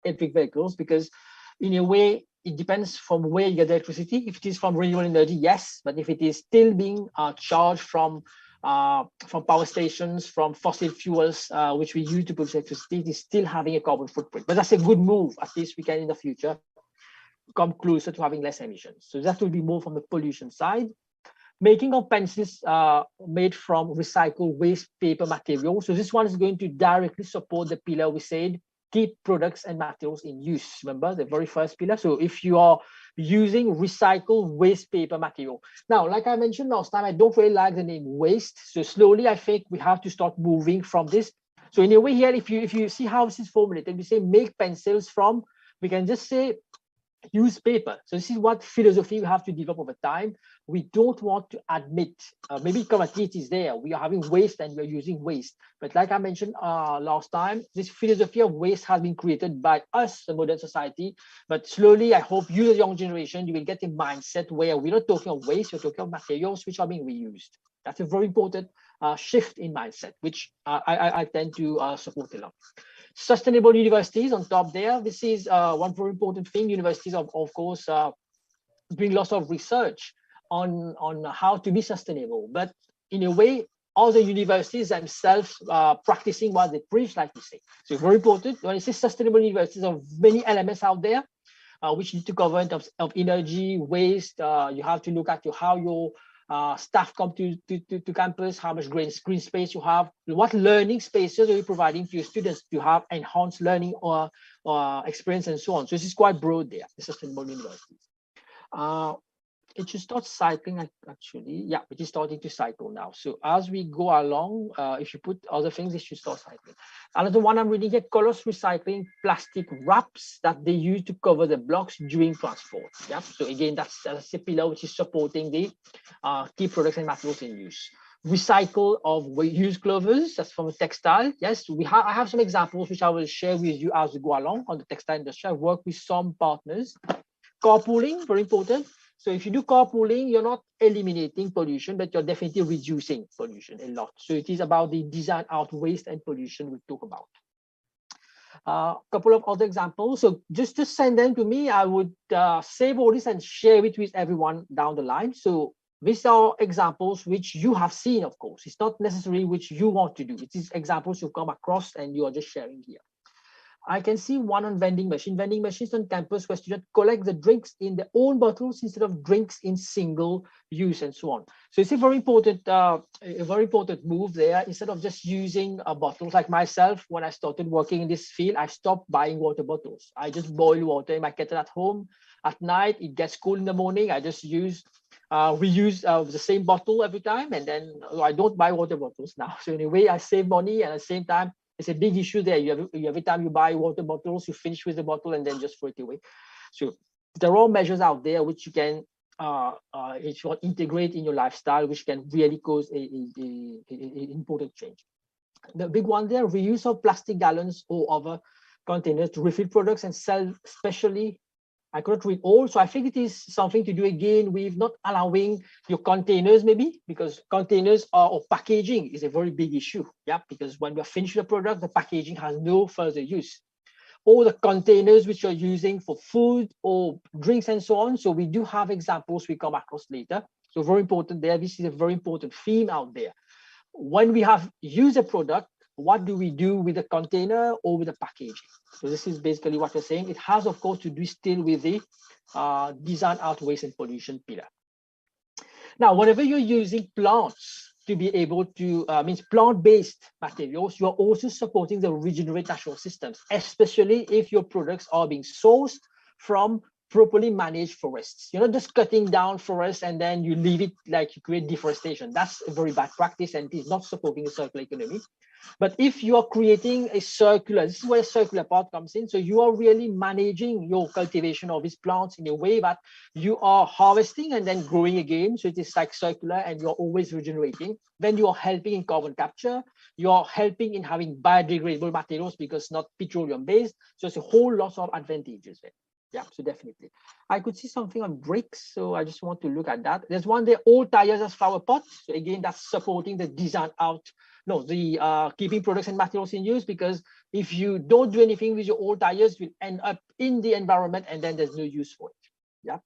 electric vehicles, because in a way, it depends from where you get the electricity. If it is from renewable energy, yes, but if it is still being charged from power stations, from fossil fuels, which we use to produce electricity, it is still having a carbon footprint. But that's a good move. At least we can, in the future, come closer to having less emissions. So that will be more from the pollution side. Making of pencils made from recycled waste paper material. So this one is going to directly support the pillar we said, keep products and materials in use. Remember the very first pillar? So if you are using recycled waste paper material. Now, like I mentioned last time, I don't really like the name waste. So slowly, I think we have to start moving from this. So in a way here, if you see how this is formulated, we say make pencils from, we can just say use paper. So this is what philosophy we have to develop over time. We don't want to admit, maybe currently it is there, we are having waste and we are using waste. But like I mentioned last time, this philosophy of waste has been created by us, the modern society. But slowly, I hope you, the young generation, you will get a mindset where we're not talking of waste, we're talking of materials which are being reused. That's a very important shift in mindset, which I tend to support a lot. Sustainable universities on top there. This is one very important thing. Universities, of course, doing lots of research on how to be sustainable. But in a way, all the universities themselves practicing what they preach, like we say. So very important. When you say sustainable universities, there are many elements out there which you need to cover in terms of energy, waste. You have to look at how your staff come to campus, how much green space you have, what learning spaces are you providing to your students to have enhanced learning or experience and so on. So this is quite broad there, the sustainable universities. It should start cycling actually. Yeah, it is starting to cycle now. So as we go along, if you put other things, it should start cycling. Another one I'm reading here, Colors recycling plastic wraps that they use to cover the blocks during transport. Yeah, so again, that's a pillar which is supporting the key products and materials in use. Recycle of used clothes, that's from a textile. Yes, I have some examples which I will share with you as we go along on the textile industry. I work with some partners. Carpooling, very important. So if you do carpooling, you're not eliminating pollution, but you're definitely reducing pollution a lot. So it is about the design out waste and pollution we'll talk about. A couple of other examples. So just send them to me. I would save all this and share it with everyone down the line. So these are examples which you have seen, of course. It's not necessarily which you want to do. It is examples you come across and you are just sharing here. I can see one on vending machines on campus where students collect the drinks in their own bottles instead of drinks in single use and so on. So it's a very important move there. Instead of just using bottles, like myself, when I started working in this field, I stopped buying water bottles. I just boil water in my kettle at home. At night, it gets cool in the morning. I just reuse the same bottle every time, and then I don't buy water bottles now. So in a way, I save money, and at the same time, it's a big issue there. Every time you buy water bottles, you finish with the bottle and then just throw it away. So there are measures out there which you can integrate in your lifestyle, which can really cause an important change. The big one there, reuse of plastic gallons or other containers to refill products and sell specially. I couldn't read all, so I think it is something to do again with not allowing your containers, maybe, because containers or packaging is a very big issue. Yeah, because when you're finished with the product, the packaging has no further use. Or the containers which you're using for food or drinks and so on. So we do have examples we come across later. So very important there. This is a very important theme out there. When we have used a product, what do we do with the container or with the packaging? So this is basically what we're saying. It has, of course, to do still with the design out waste and pollution pillar. Now, whenever you're using plants to be able to, means plant-based materials, you are also supporting the regenerative natural systems, especially if your products are being sourced from properly managed forests. You're not just cutting down forests and then you leave it like you create deforestation. That's a very bad practice and it is not supporting a circular economy. But if you are creating a circular, this is where a circular part comes in. So you are really managing your cultivation of these plants in a way that you are harvesting and then growing again. So it is like circular and you're always regenerating. Then you are helping in carbon capture. You are helping in having biodegradable materials because not petroleum based. So it's a whole lot of advantages there. Yeah, so definitely. I could see something on bricks, so I just want to look at that. There's one there, all tires as flower pots. So again, that's supporting the design out no, the keeping products and materials in use, because if you don't do anything with your old tires, will end up in the environment and then there's no use for it. Yeah.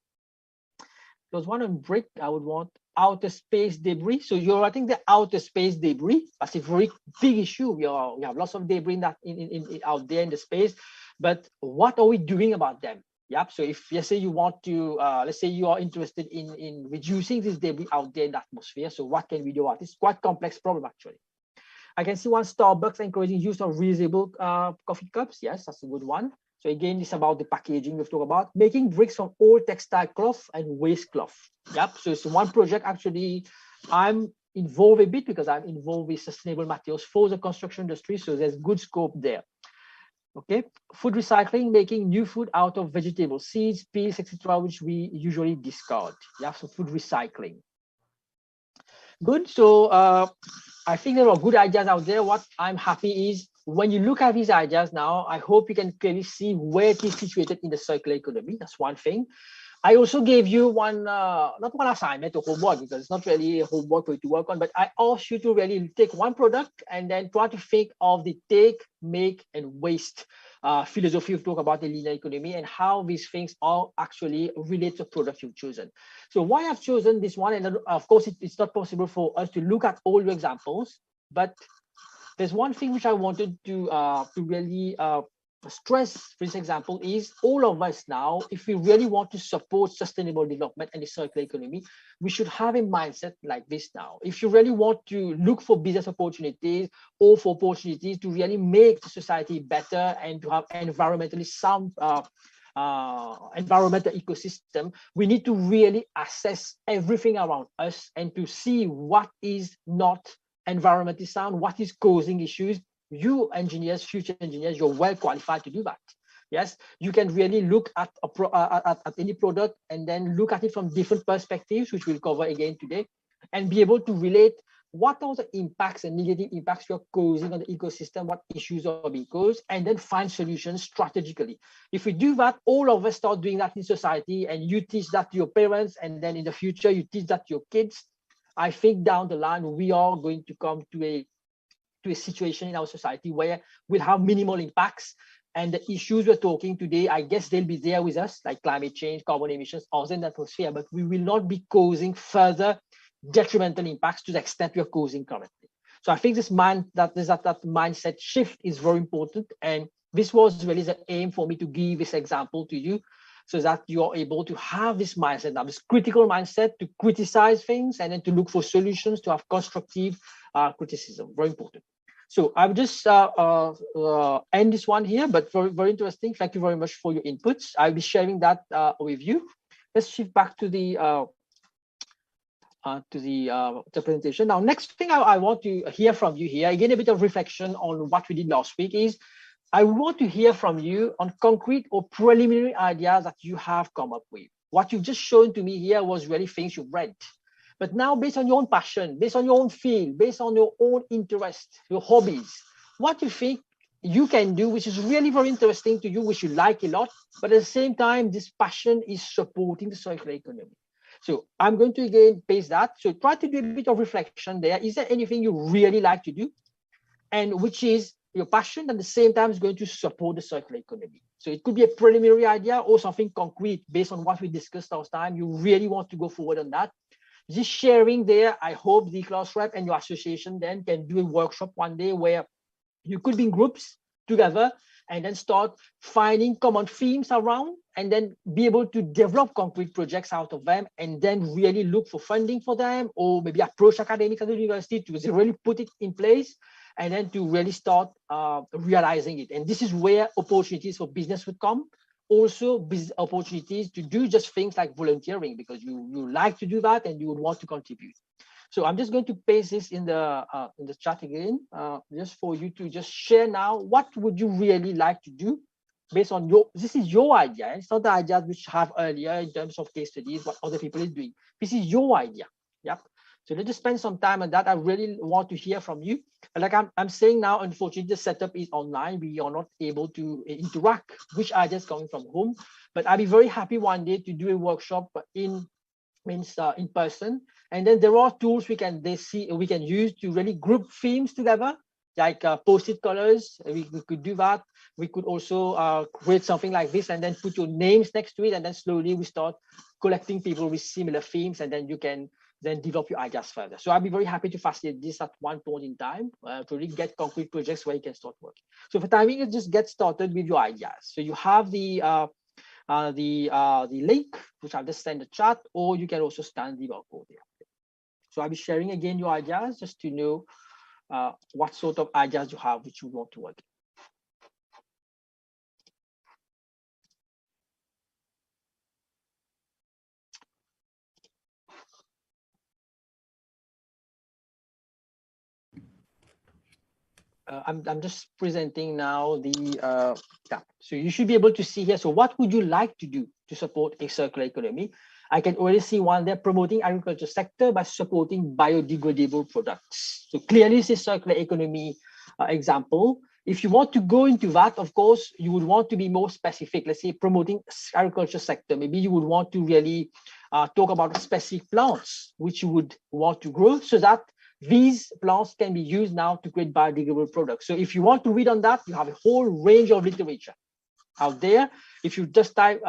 There's one on brick. I would want outer space debris. So you're writing the outer space debris. That's a very big issue. We have lots of debris in that out there in the space, but what are we doing about them? Yep. So if let's say you want to, let's say you are interested in reducing this debris out there in the atmosphere. So what can we do about it? It's quite a complex problem actually. I can see one, Starbucks encouraging use of reusable coffee cups. Yes, that's a good one. So again, it's about the packaging we've talked about. Making bricks from old textile cloth and waste cloth. Yep. So it's one project actually I'm involved a bit because I'm involved with sustainable materials for the construction industry. So there's good scope there. Okay. Food recycling, making new food out of vegetable seeds, peels, etc., which we usually discard. Yeah. So food recycling. Good. So I think there are good ideas out there. What I'm happy is when you look at these ideas now, I hope you can clearly see where it is situated in the circular economy. That's one thing. I also gave you one, not one assignment or homework, because it's not really a homework for you to work on, but I asked you to really take one product and then try to think of the take, make, and waste philosophy of talk about the linear economy and how these things are actually related to product you've chosen. So why I've chosen this one, and of course it's not possible for us to look at all your examples, but there's one thing which I wanted to really stress for this example is all of us now, if we really want to support sustainable development and the circular economy, we should have a mindset like this now. If you really want to look for business opportunities or for opportunities to really make the society better and to have environmentally sound environmental ecosystem, we need to really assess everything around us and to see what is not environmentally sound, what is causing issues. You engineers, future engineers, you're well qualified to do that. Yes, you can really look at any product and then look at it from different perspectives, which we'll cover again today, and be able to relate what are the impacts and negative impacts you're causing on the ecosystem, what issues are being caused, and then find solutions strategically. If we do that, all of us start doing that in society, and you teach that to your parents, and then in the future, you teach that to your kids. I think down the line, we are going to come to a situation in our society where we'll have minimal impacts, and the issues we're talking today, I guess they'll be there with us, like climate change, carbon emissions, also in the atmosphere, but we will not be causing further detrimental impacts to the extent we are causing currently. So I think that mindset shift is very important, and this was really the aim for me to give this example to you, so that you are able to have this mindset now, this critical mindset to criticize things and then to look for solutions, to have constructive criticism. Very important. So I'll just end this one here, but very, very interesting. Thank you very much for your inputs. I'll be sharing that with you. Let's shift back to the presentation. Now, next thing I want to hear from you here, again, a bit of reflection on what we did last week is, I want to hear from you on concrete or preliminary ideas that you have come up with. What you've just shown to me here was really things you've read. But now, based on your own passion, based on your own field, based on your own interest, your hobbies, what you think you can do, which is really very interesting to you, which you like a lot, but at the same time, this passion is supporting the circular economy. So I'm going to again paste that. So try to do a bit of reflection there. Is there anything you really like to do? And which is your passion at the same time is going to support the circular economy. So it could be a preliminary idea or something concrete based on what we discussed last time. You really want to go forward on that. Just sharing there, I hope the class rep and your association then can do a workshop one day where you could be in groups together and then start finding common themes around and then be able to develop concrete projects out of them and then really look for funding for them or maybe approach academics at the university to really put it in place and then to really start realizing it. And this is where opportunities for business would come. Also business opportunities to do just things like volunteering because you like to do that and you would want to contribute. So I'm just going to paste this in the chat again, just for you to just share now. What would you really like to do based on this is your idea. It's not the ideas which I have earlier in terms of case studies, what other people are doing. This is your idea. Yep. So let's just spend some time on that. I really want to hear from you. And like I'm saying now, unfortunately, the setup is online. We are not able to interact which ideas coming from whom. But I'll be very happy one day to do a workshop in means in person. And then there are tools we can use to really group themes together, like post-it colors. We could do that. We could also create something like this and then put your names next to it, and then slowly we start collecting people with similar themes, and then you can then develop your ideas further. So I'll be very happy to facilitate this at one point in time to really get concrete projects where you can start working. So for timing, you just get started with your ideas. So you have the link, which I'll just send the chat, or you can also scan the barcode there. So I'll be sharing again your ideas just to know what sort of ideas you have which you want to work in. I'm just presenting now the so you should be able to see here. So what would you like to do to support a circular economy? I can already see one there, promoting agriculture sector by supporting biodegradable products. So clearly this is circular economy example. If you want to go into that, of course, you would want to be more specific. Let's say promoting agriculture sector. Maybe you would want to really talk about specific plants which you would want to grow, so that these plants can be used now to create biodegradable products. So if you want to read on that, you have a whole range of literature out there. If you just type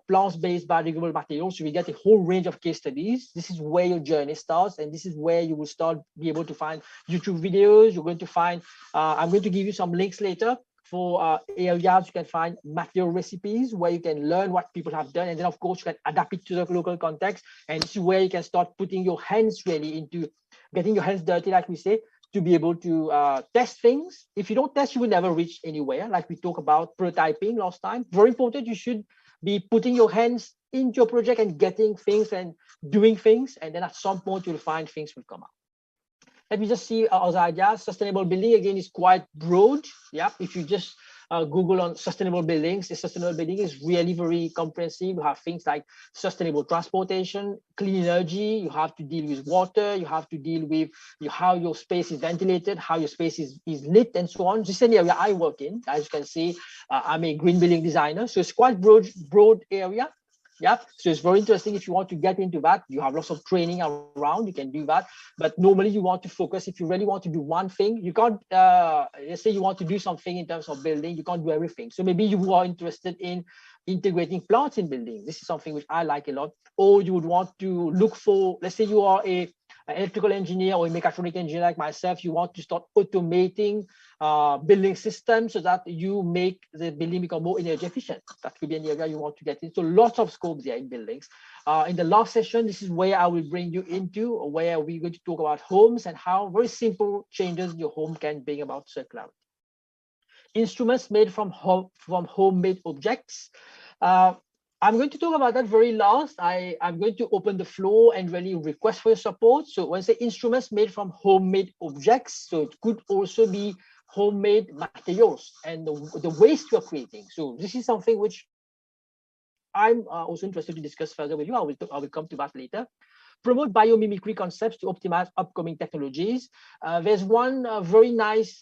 plants-based biodegradable materials, you will get a whole range of case studies. This is where your journey starts, and this is where you will start be able to find YouTube videos. You're going to find, I'm going to give you some links later for areas you can find material recipes where you can learn what people have done, and then of course you can adapt it to the local context. And this is where you can start putting your hands really into getting your hands dirty, like we say, to be able to test things. If you don't test, you will never reach anywhere. Like we talked about prototyping last time. Very important. You should be putting your hands into your project and getting things and doing things. And then at some point, you'll find things will come out. Let me just see other ideas. Sustainable building, again, is quite broad. Yeah, if you just Google on sustainable buildings, the sustainable building is really very comprehensive. You have things like sustainable transportation, clean energy. You have to deal with water. You have to deal with how your space is ventilated, how your space is lit, and so on. This is an area I work in. As you can see, I'm a green building designer. So it's quite broad area. Yeah, so it's very interesting. If you want to get into that, you have lots of training around, you can do that. But normally you want to focus, if you really want to do one thing, you can't, let's say you want to do something in terms of building, you can't do everything. So maybe you are interested in integrating plants in buildings. This is something which I like a lot. Or you would want to look for, let's say you are an electrical engineer or a mechatronic engineer like myself, you want to start automating building systems so that you make the building become more energy efficient. That could be an area you want to get into. So lots of scopes there in buildings. In the last session, this is where I will bring you into, where we're going to talk about homes and how very simple changes in your home can bring about circularity. Instruments made from homemade objects. I'm going to talk about that very last. I'm going to open the floor and really request for your support. So when I say instruments made from homemade objects, so it could also be homemade materials and the waste you're creating. So this is something which I'm also interested to discuss further with you. I will come to that later. Promote biomimicry concepts to optimize upcoming technologies. There's one very nice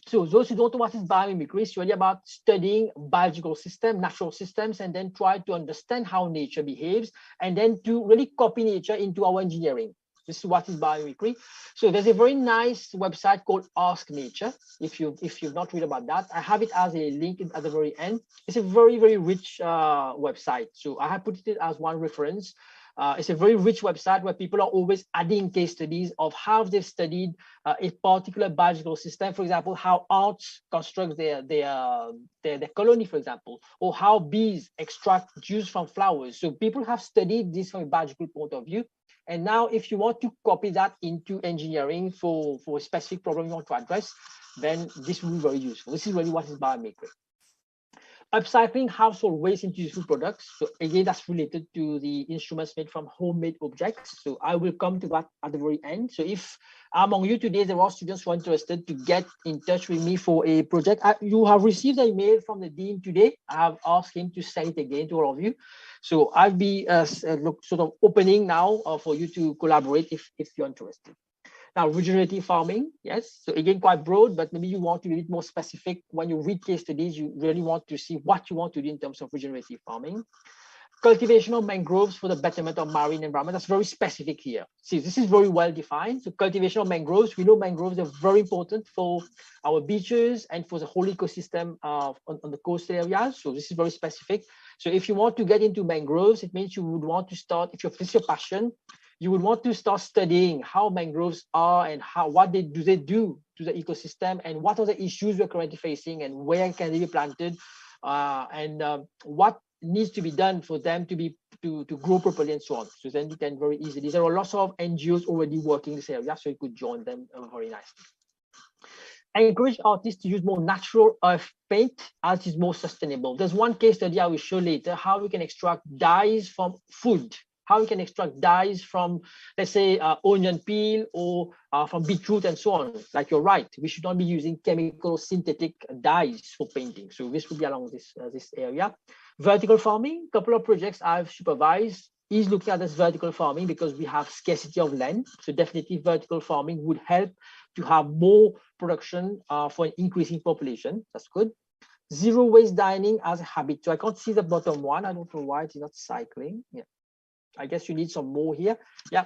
so those who don't know what is biomimicry, it's really about studying biological systems, natural systems, and then try to understand how nature behaves, and then to really copy nature into our engineering. This is what is biomimicry. So there's a very nice website called Ask Nature. If you've not read about that, I have it as a link at the very end. It's a very, very rich website. So I have put it as one reference. It's a very rich website where people are always adding case studies of how they've studied a particular biological system. For example, how ants construct their colony, for example, or how bees extract juice from flowers. So people have studied this from a biological point of view. And now if you want to copy that into engineering for a specific problem you want to address, then this will be very useful. This is really what is biomimicry. Upcycling household waste into useful products. So again, that's related to the instruments made from homemade objects. So I will come to that at the very end. So if among you today, there are students who are interested to get in touch with me for a project, you have received an email from the dean today. I have asked him to send it again to all of you. So I'll be sort of opening now for you to collaborate if you're interested. Now, regenerative farming, yes. So again, quite broad, but maybe you want to be a bit more specific. When you read case studies, you really want to see what you want to do in terms of regenerative farming. cultivation of mangroves for the betterment of marine environment. That's very specific here. See, this is very well defined. So cultivation of mangroves, we know mangroves are very important for our beaches and for the whole ecosystem on the coastal areas. So this is very specific. So if you want to get into mangroves, it means you would want to start, if this is your passion, you would want to start studying how mangroves are and what they do to the ecosystem, and what are the issues we're currently facing, and where can they be planted, and what needs to be done for them to grow properly, and so on. So then you can very easily. There are lots of NGOs already working in this area, so you could join them very nicely. I encourage artists to use more natural earth paint as is more sustainable. There's one case study I will show later, how we can extract dyes from food, how we can extract dyes from, let's say, onion peel or from beetroot and so on. Like, you're right, we should not be using chemical synthetic dyes for painting. So this will be along this area. Vertical farming, a couple of projects I've supervised is looking at this vertical farming because we have scarcity of land. So definitely vertical farming would help to have more production for an increasing population. That's good. Zero waste dining as a habit. So I can't see the bottom one. I don't know why it's not cycling. Yeah, I guess you need some more here. Yeah.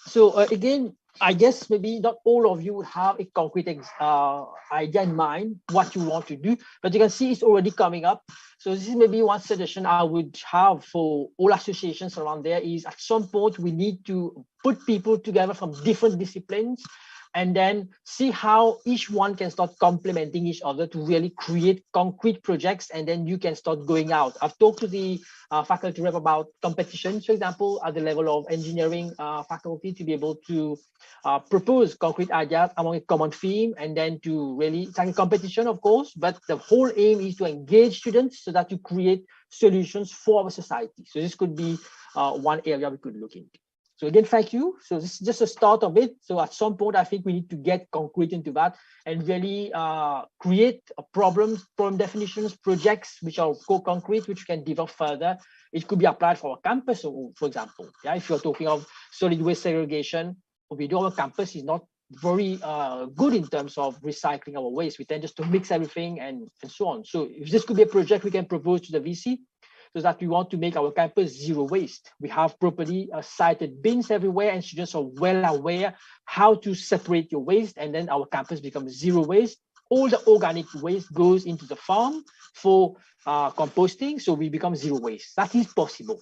So again, I guess maybe not all of you would have a concrete idea in mind what you want to do, but you can see it's already coming up. So this is maybe one suggestion I would have for all associations around there is, at some point we need to put people together from different disciplines and then see how each one can start complementing each other to really create concrete projects, and then you can start going out. I've talked to the faculty rep about competitions, for example, at the level of engineering faculty, to be able to propose concrete ideas among a common theme, and then to really, it's like a competition, of course, but the whole aim is to engage students so that you create solutions for our society. So this could be one area we could look into. So again, thank you. So this is just a start of it. So at some point, I think we need to get concrete into that and really create problem definitions, projects which are concrete, which can develop further. It could be applied for a campus, for example. Yeah, if you're talking of solid waste segregation, we do our campus is not very good in terms of recycling our waste. We tend just to mix everything and so on. So if this could be a project we can propose to the VC, so that we want to make our campus zero waste. We have properly sited bins everywhere, and students are well aware how to separate your waste, and then our campus becomes zero waste. All the organic waste goes into the farm for composting, so we become zero waste. That is possible.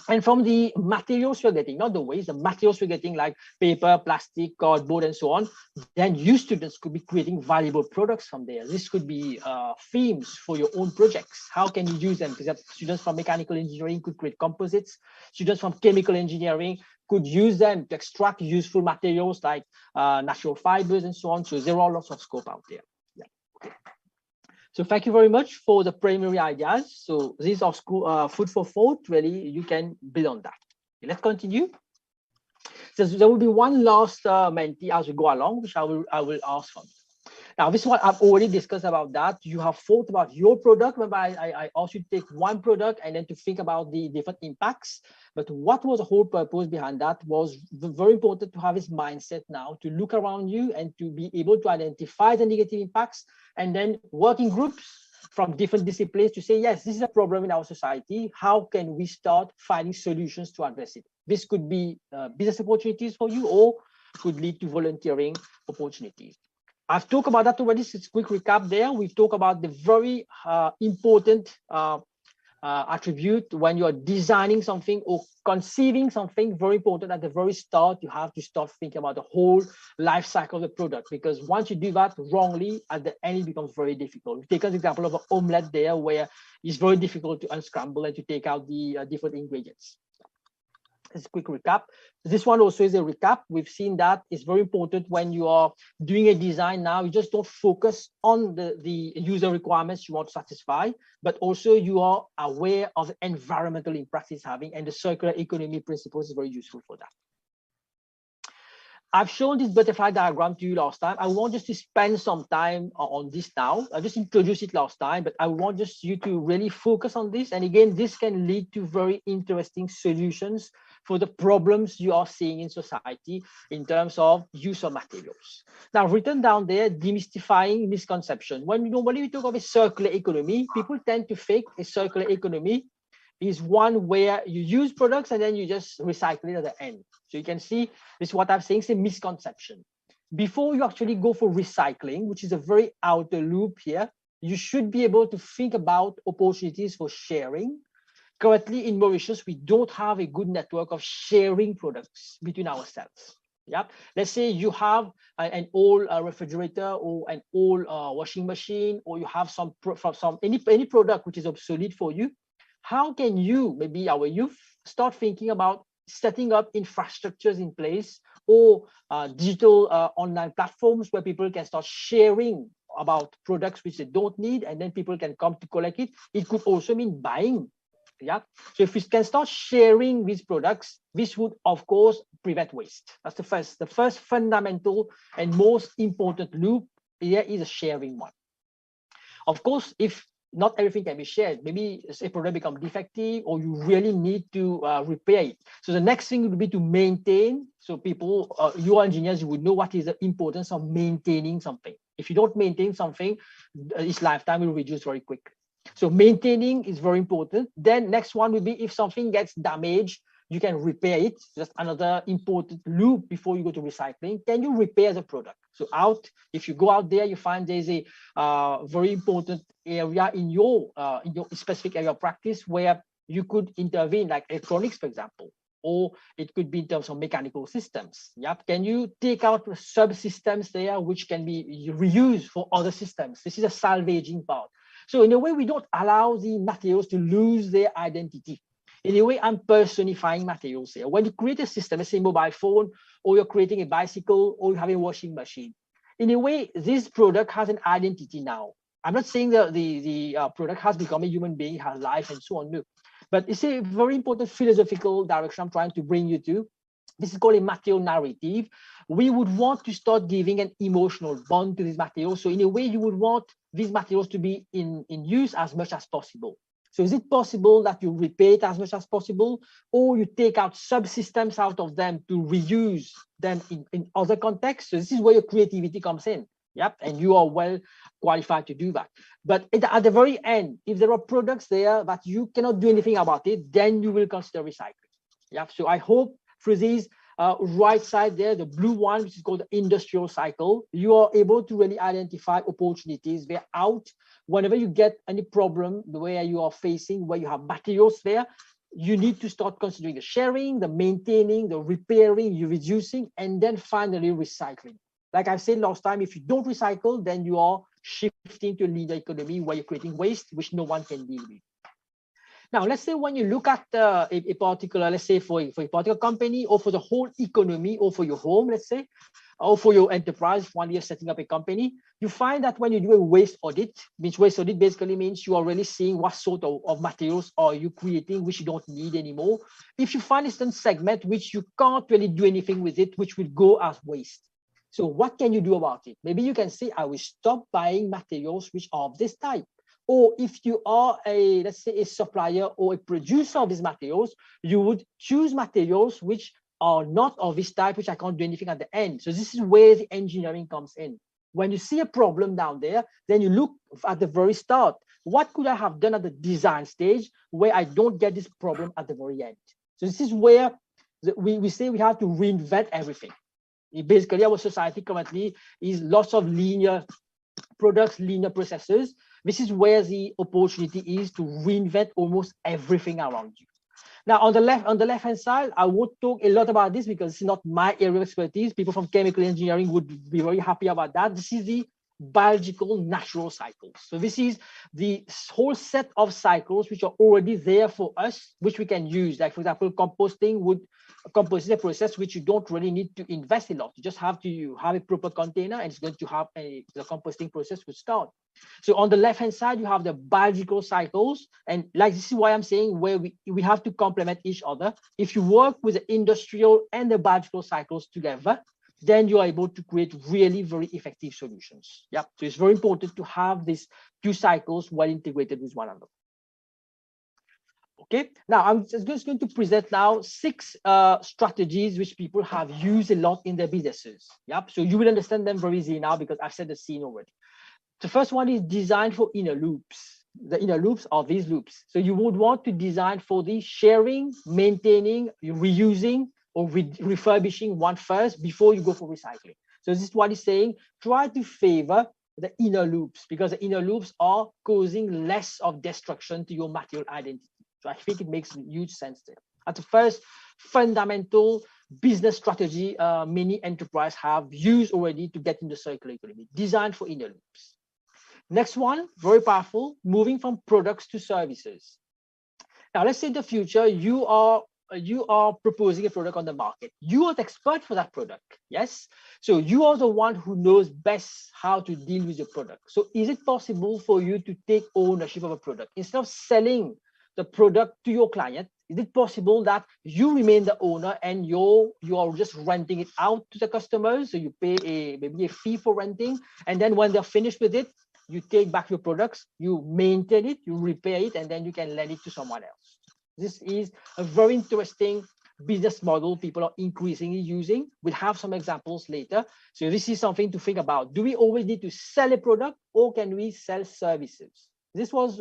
And from the materials we're getting, not the waste, the materials we're getting like paper, plastic, cardboard, and so on, then you students could be creating valuable products from there. This could be themes for your own projects. How can you use them? Because students from mechanical engineering could create composites. Students from chemical engineering could use them to extract useful materials like natural fibers and so on. So there are lots of scope out there. Yeah. Okay. So thank you very much for the primary ideas. So these are food for thought. Really, you can build on that. Okay, let's continue. So there will be one last mentee as we go along, which I will ask from. Now, this one I've already discussed about that. You have thought about your product. Remember, I asked you to take one product and then to think about the different impacts. But what was the whole purpose behind that was very important to have this mindset now, to look around you and to be able to identify the negative impacts, and then work in groups from different disciplines to say, yes, this is a problem in our society. How can we start finding solutions to address it? This could be business opportunities for you, or could lead to volunteering opportunities. I've talked about that already. So it's a quick recap there. We've talked about the very important attribute when you're designing something or conceiving something. Very important at the very start, you have to start thinking about the whole life cycle of the product, because once you do that wrongly, at the end it becomes very difficult. We've taken the example of an omelette there, where it's very difficult to unscramble and to take out the different ingredients. As a quick recap, this one also is a recap. We've seen that it's very important when you are doing a design now, you just don't focus on the user requirements you want to satisfy, but also you are aware of the environmental impact it's having, and the circular economy principles is very useful for that. I've shown this butterfly diagram to you last time. I want just to spend some time on this now. I just introduced it last time, but I want just you to really focus on this. And again, this can lead to very interesting solutions for the problems you are seeing in society in terms of use of materials. Now, written down there, demystifying misconception. When we talk of a circular economy, people tend to think a circular economy is one where you use products and then you just recycle it at the end. So you can see this is what I'm saying, is a misconception. Before you actually go for recycling, which is a very outer loop here, you should be able to think about opportunities for sharing. Currently in Mauritius, we don't have a good network of sharing products between ourselves. Yep. Let's say you have an old refrigerator or an old washing machine, or you have any product which is obsolete for you. How can you, maybe our youth, start thinking about setting up infrastructures in place, or digital online platforms where people can start sharing about products which they don't need, and then people can come to collect it. It could also mean buying. Yeah. So if we can start sharing these products, this would of course prevent waste. That's the first fundamental and most important loop here is a sharing one. Of course, if not everything can be shared, maybe a product becomes defective or you really need to repair it. So the next thing would be to maintain. So people, you engineers, you would know what is the importance of maintaining something. If you don't maintain something, its lifetime will reduce very quickly. So maintaining is very important. Then next one will be if something gets damaged, you can repair it. That's another important loop before you go to recycling. Can you repair the product? So if you go out there, you find there's a very important area in your specific area of practice where you could intervene, like electronics, for example, or it could be in terms of mechanical systems. Yep. Can you take out subsystems there which can be reused for other systems? This is a salvaging part. So in a way, we don't allow the materials to lose their identity. In a way, I'm personifying materials here. When you create a system, let's say mobile phone, or you're creating a bicycle, or you have a washing machine, in a way, this product has an identity now. I'm not saying that the product has become a human being, has life, and so on. No. But it's a very important philosophical direction I'm trying to bring you to. This is called a material narrative. We would want to start giving an emotional bond to these materials. So in a way, you would want these materials to be in use as much as possible. So is it possible that you repair it as much as possible, or you take out subsystems out of them to reuse them in other contexts? So this is where your creativity comes in. Yep, and you are well qualified to do that. But at the very end, if there are products there that you cannot do anything about it, then you will consider recycling. Yep, so I hope through these right side there, the blue one, which is called the industrial cycle, you are able to really identify opportunities where whenever you get any problem where you are facing, where you have materials there, you need to start considering the sharing, the maintaining, the repairing, you reducing, and then finally recycling. Like I said last time, if you don't recycle, then you are shifting to a linear economy where you're creating waste, which no one can deal with. Now, let's say when you look at a particular, let's say for a particular company, or for the whole economy, or for your home, let's say, or for your enterprise, when you're setting up a company, you find that when you do a waste audit, which waste audit basically means you are really seeing what sort of materials are you creating which you don't need anymore. If you find a certain segment which you can't really do anything with it, which will go as waste. So what can you do about it? Maybe you can say, I will stop buying materials which are of this type. Or if you are let's say a supplier or a producer of these materials, you would choose materials which are not of this type, which I can't do anything at the end. So this is where the engineering comes in. When you see a problem down there, then you look at the very start. What could I have done at the design stage where I don't get this problem at the very end? So this is where we say we have to reinvent everything. Basically, our society currently is lots of linear products, linear processes. This is where the opportunity is to reinvent almost everything around you. Now, on the left-hand side, I won't talk a lot about this because it's not my area of expertise. People from chemical engineering would be very happy about that. This is the biological natural cycles. So this is the whole set of cycles which are already there for us, which we can use. Like, for example, composting is a process which you don't really need to invest a lot. You just have to have a proper container, and it's going to have the composting process would start. So on the left-hand side, you have the biological cycles. And like, this is why I'm saying where we have to complement each other. If you work with the industrial and the biological cycles together, then you are able to create really very effective solutions. Yeah. So it's very important to have these two cycles well integrated with one another. Okay, now I'm just going to present now 6 strategies which people have used a lot in their businesses. Yep. So you will understand them very easily now because I've set the scene already. The first one is design for inner loops. the inner loops are these loops. So you would want to design for the sharing, maintaining, reusing, or refurbishing one first before you go for recycling. So this is what he's saying. Try to favor the inner loops, because the inner loops are causing less of destruction to your material identity. So I think it makes huge sense there. That's the first fundamental business strategy many enterprises have used already to get into circular economy. Design for inner loops. Next one, very powerful, moving from products to services. Now let's say in the future you are proposing a product on the market. You are the expert for that product, yes? So you are the one who knows best how to deal with your product. So is it possible for you to take ownership of a product? Instead of selling the product to your client, is it possible that you remain the owner and you are just renting it out to the customers? So you pay maybe a fee for renting, and then when they're finished with it, you take back your products, you maintain it, you repair it, and then you can lend it to someone else. This is a very interesting business model people are increasingly using. We'll have some examples later. So this is something to think about. Do we always need to sell a product, or can we sell services? This was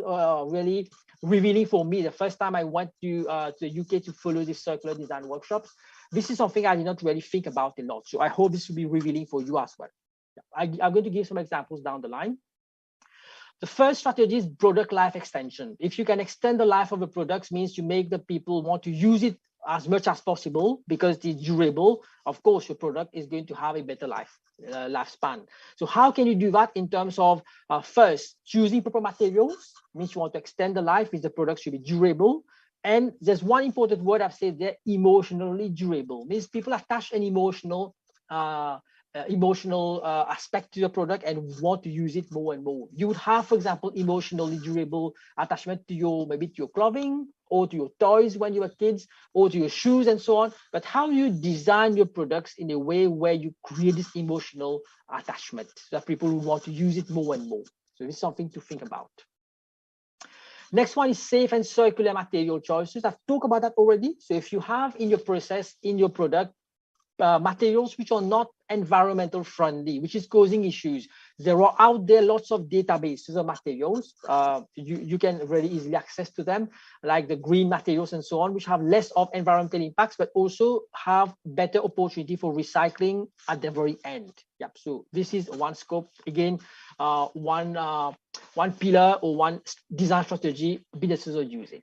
really revealing for me the first time I went to the UK to follow this circular design workshops. This is something I did not really think about a lot. So I hope this will be revealing for you as well. I'm going to give some examples down the line. The first strategy is product life extension. If you can extend the life of the products, means you make the people want to use it as much as possible because it's durable. Of course, your product is going to have a better lifespan. So how can you do that in terms of first, choosing proper materials, means you want to extend the life, means the product should be durable. And there's one important word I've said there, emotionally durable, means people attach an emotional aspect to your product and want to use it more and more. You would have, for example, emotionally durable attachment to maybe to your clothing or to your toys when you were kids or to your shoes and so on. But how you design your products in a way where you create this emotional attachment so that people will want to use it more and more. So this is something to think about. Next one is safe and circular material choices. I've talked about that already. So if you have in your process, in your product, materials which are not environmental friendly, which is causing issues. There are out there lots of databases of materials. You can really easily access to them, like the green materials and so on, which have less of environmental impacts, but also have better opportunity for recycling at the very end. Yep. So this is one scope. Again, one pillar or one design strategy businesses are using.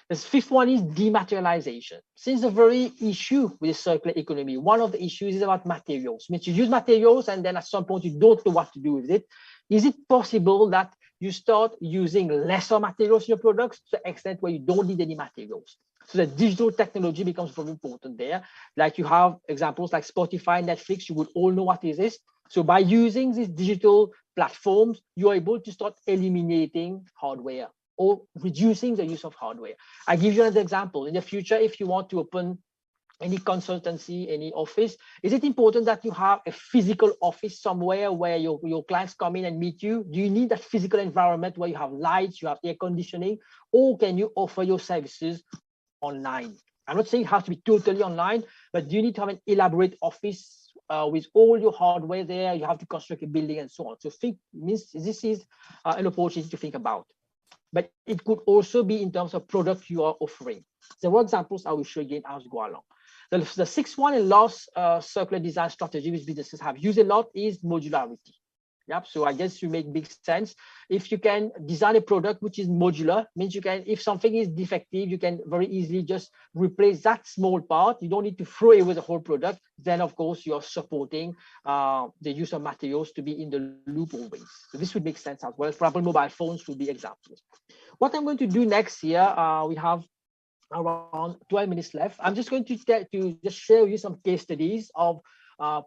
The fifth one is dematerialization. Since the very issue with the circular economy, one of the issues is about materials. Means you use materials and then at some point you don't know what to do with it. Is it possible that you start using lesser materials in your products to the extent where you don't need any materials? So the digital technology becomes very important there. Like you have examples like Spotify, Netflix, you would all know what is this. So by using these digital platforms, you're able to start eliminating hardware or reducing the use of hardware. I give you another example. In the future, if you want to open any consultancy, any office, is it important that you have a physical office somewhere where your clients come in and meet you? Do you need that physical environment where you have lights, you have air conditioning, or can you offer your services online? I'm not saying it has to be totally online, but do you need to have an elaborate office with all your hardware there? You have to construct a building and so on. So this is an opportunity to think about. But it could also be in terms of product you are offering. There were examples I will show again as we go along. The sixth one and last circular design strategy which businesses have used a lot is modularity. Yep. So I guess you make big sense. If you can design a product which is modular, means you can, if something is defective, you can very easily just replace that small part. You don't need to throw away the whole product. Then, of course, you're supporting the use of materials to be in the loop always. So this would make sense as well. For example, mobile phones would be examples. What I'm going to do next here, we have around 12 minutes left. I'm just going to just share with you some case studies of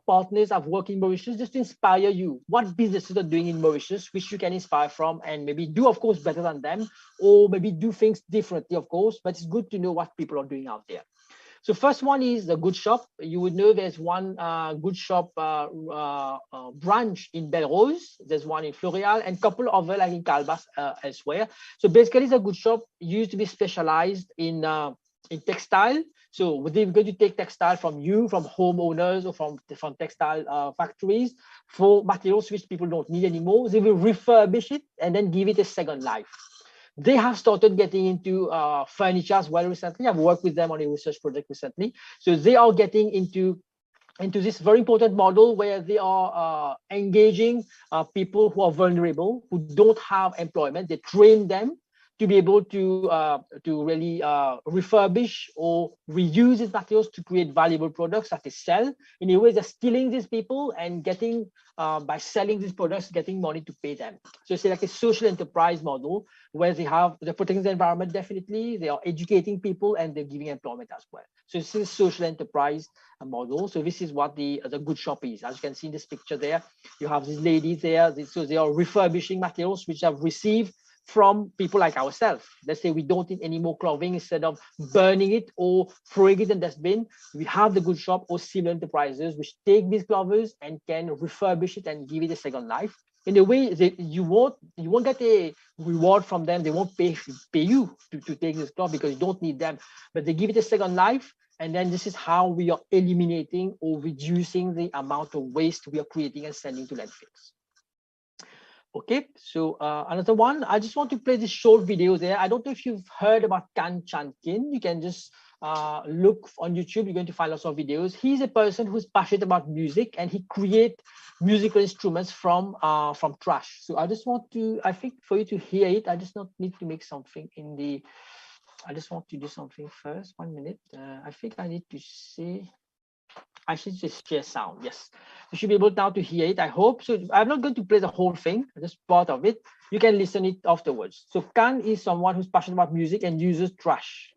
partners I've worked in Mauritius, just to inspire you what businesses are doing in Mauritius, which you can inspire from and maybe do, of course, better than them, or maybe do things differently, of course, but it's good to know what people are doing out there. So first one is the Good Shop. You would know there's one Good Shop branch in Belrose. There's one in Floreal and a couple of like in Calbas elsewhere. So basically the Good Shop used to be specialized in textile. So they're going to take textile from homeowners or from textile factories for materials which people don't need anymore. They will refurbish it and then give it a second life. They have started getting into furniture as well recently. I've worked with them on a research project recently. So they are getting into this very important model where they are engaging people who are vulnerable, who don't have employment. They train them to be able to really refurbish or reuse these materials to create valuable products that they sell. In a way, they're stealing these people and getting by selling these products, getting money to pay them. So it's like a social enterprise model where they're protecting the environment, definitely, they are educating people, and they're giving employment as well. So this is a social enterprise model. So this is what the good shop is. As you can see in this picture there, you have these ladies there. So they are refurbishing materials which have received from people like ourselves. Let's say we don't need any more clothing. Instead of burning it or throwing it in the dustbin, we have the good shop or similar enterprises which take these clothes and can refurbish it and give it a second life. In a way, you won't get a reward from them. They won't pay you to take this cloth because you don't need them, but they give it a second life. And then this is how we are eliminating or reducing the amount of waste we are creating and sending to landfills. Okay, so another one, I just want to play this short video there. I don't know if you've heard about Kan Chankin. You can just look on YouTube. You're going to find lots of videos. He's a person who's passionate about music, and he creates musical instruments from trash. So I just want to, I think for you to hear it, I just not need to make something in the, I just want to do something first. 1 minute. I think I need to say, I should just share sound. Yes, you should be able now to hear it, I hope. So I'm not going to play the whole thing, just part of it. You can listen it afterwards. So Kan is someone who's passionate about music and uses trash,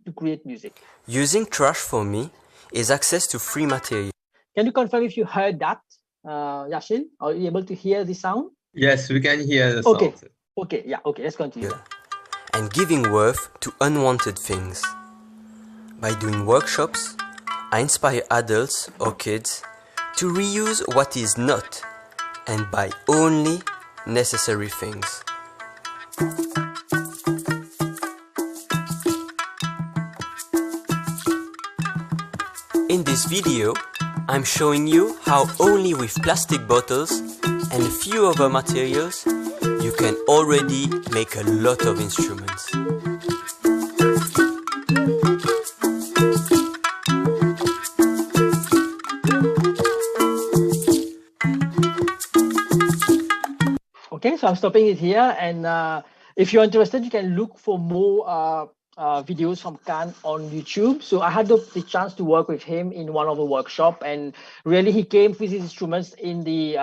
to create music. Using trash for me is access to free material. Can you confirm if you heard that, Yashin? Are you able to hear the sound? Yes, we can hear the sound. Okay, okay, let's continue. And giving worth to unwanted things. By doing workshops, I inspire adults or kids to reuse what is not and buy only necessary things. In this video, I'm showing you how only with plastic bottles and a few other materials you can already make a lot of instruments. Okay, so I'm stopping it here, and if you're interested, you can look for more videos from Kan on YouTube. So I had the chance to work with him in one of the workshop, and really he came with his instruments in the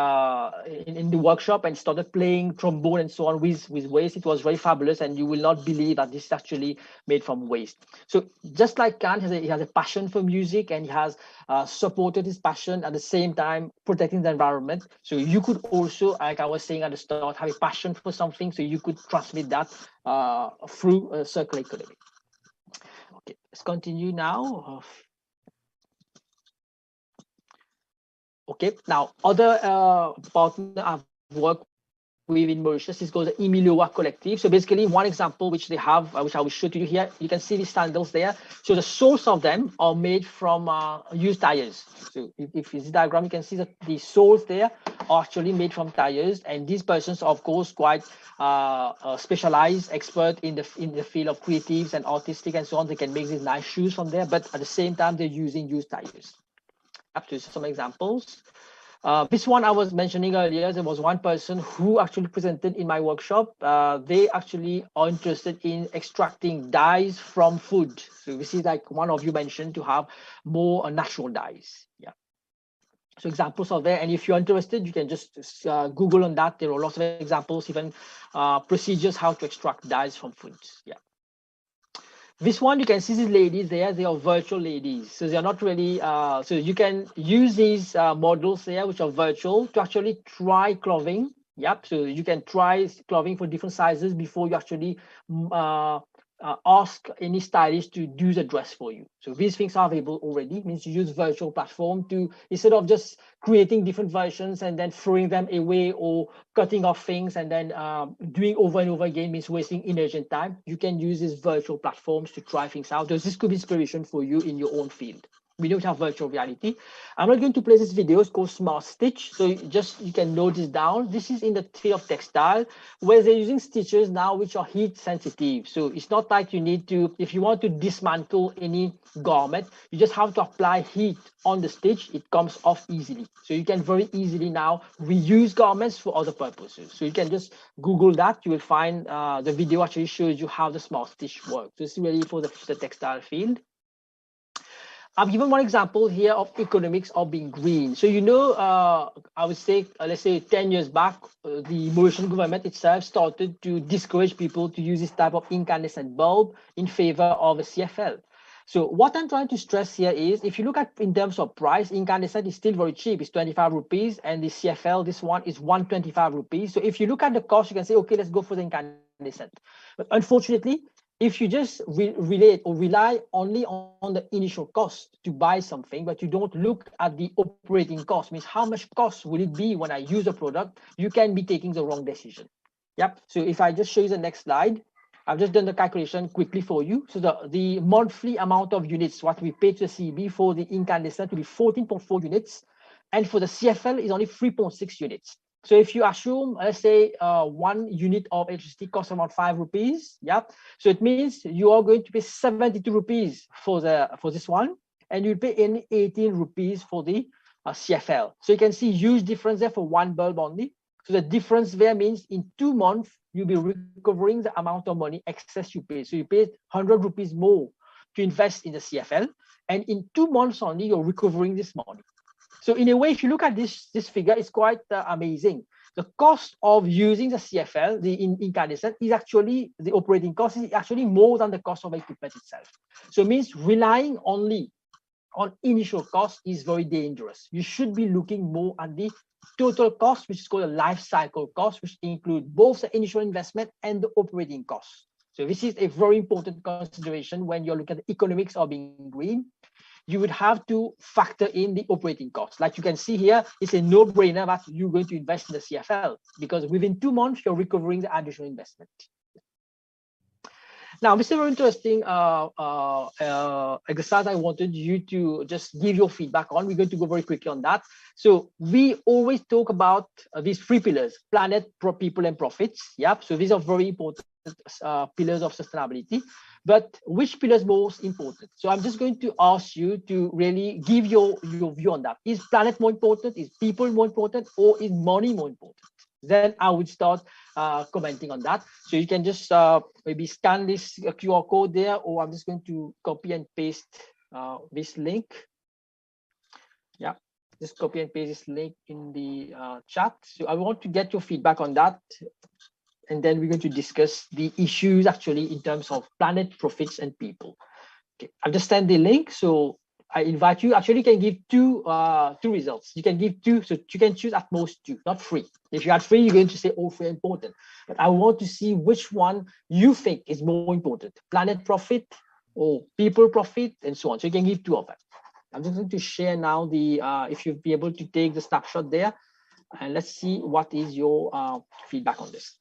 workshop and started playing trombone and so on with waste. It was very fabulous, and you will not believe that this is actually made from waste. So just like Kan, he has a passion for music, and he has supported his passion at the same time protecting the environment. So you could also, like I was saying at the start, have a passion for something, so you could transmit that through a circular economy. Okay, let's continue now. Okay, now other partner I've worked with in Mauritius is called the Emilioa Collective. So basically, one example which they have, which I will show to you here, you can see these sandals there. So the soles of them are made from used tires. So if you see the diagram, you can see that the soles there are actually made from tires. And these persons are, of course, quite specialized, expert in the field of creatives and artistic and so on. They can make these nice shoes from there, but at the same time, they're using used tires. Up to some examples. This one I was mentioning earlier, there was one person who actually presented in my workshop. They actually are interested in extracting dyes from food. So this is like one of you mentioned, to have more natural dyes. Yeah. So examples are there, and if you're interested, you can just Google on that. There are lots of examples, even procedures how to extract dyes from foods. Yeah. This one, you can see these ladies there, they are virtual ladies. So they are not really, so you can use these models there, which are virtual, to actually try clothing. Yep, so you can try clothing for different sizes before you actually ask any stylist to do the dress for you. So these things are available already. It means you use virtual platform to, instead of just creating different versions and then throwing them away or cutting off things and then doing over and over again, means wasting energy and time. You can use these virtual platforms to try things out. So this could be inspiration for you in your own field. we don't have virtual reality. I'm not going to play this video. It's called Smart Stitch. So you can note this down. This is in the field of textile, where they're using stitches now which are heat sensitive. So it's not like you need to, if you want to dismantle any garment, you just have to apply heat on the stitch. It comes off easily. So you can very easily now reuse garments for other purposes. So you can just Google that. You will find the video actually shows you how the Smart Stitch works. This is really for the textile field. I've given one example here of economics of being green. So, I would say, let's say 10 years back, the Mauritian government itself started to discourage people to use this type of incandescent bulb in favor of a CFL. So what I'm trying to stress here is, if you look at in terms of price, incandescent is still very cheap. It's 25 rupees, and the CFL, this one, is 125 rupees. So if you look at the cost, you can say, okay, let's go for the incandescent. But unfortunately, if you just rely only on the initial cost to buy something, but you don't look at the operating cost, means how much cost will it be when I use a product, you can be taking the wrong decision. Yep. So if I just show you the next slide, I've just done the calculation quickly for you. So the monthly amount of units, what we pay to the CEB for the incandescent will be 14.4 units. And for the CFL is only 3.6 units. So if you assume, let's say 1 unit of electricity costs around 5 rupees, yeah. So it means you are going to pay 72 rupees for this one, and you pay 18 rupees for the CFL. So you can see huge difference there for one bulb only. So the difference there means in 2 months, you'll be recovering the amount of money excess you pay. So you pay 100 rupees more to invest in the CFL, and in 2 months only, you're recovering this money. So in a way, if you look at this figure, it's quite amazing. The cost of using the CFL, the incandescent, is actually, the operating cost is actually more than the cost of equipment itself. So it means relying only on initial cost is very dangerous. You should be looking more at the total cost, which is called a life cycle cost, which include both the initial investment and the operating costs. So this is a very important consideration when you're looking at the economics of being green. You would have to factor in the operating costs. Like you can see here, it's a no-brainer that you're going to invest in the CFL, because within 2 months, you're recovering the additional investment. Now, this is a very interesting exercise I wanted you to just give your feedback on. We're going to go very quickly on that. So we always talk about these 3 pillars: planet, people, and profits. Yep. So these are very important pillars of sustainability. But which pillar is most important? So I'm just going to ask you to really give your view on that. Is planet more important? Is people more important? Or is money more important? Then I would start commenting on that. So you can just maybe scan this QR code there, or I'm just going to copy and paste this link. Yeah, just copy and paste this link in the chat. So I want to get your feedback on that. And then we're going to discuss the issues actually in terms of planet, profits, and people. Okay, understand the link. So I invite you. Actually, you can give two results. You can give 2, so you can choose at most 2, not 3. If you had 3, you're going to say all 3 are important. But I want to see which one you think is more important: planet profit or people profit, and so on. So you can give 2 of them. I'm just going to share now the if you'll be able to take the snapshot there, and let's see what is your feedback on this.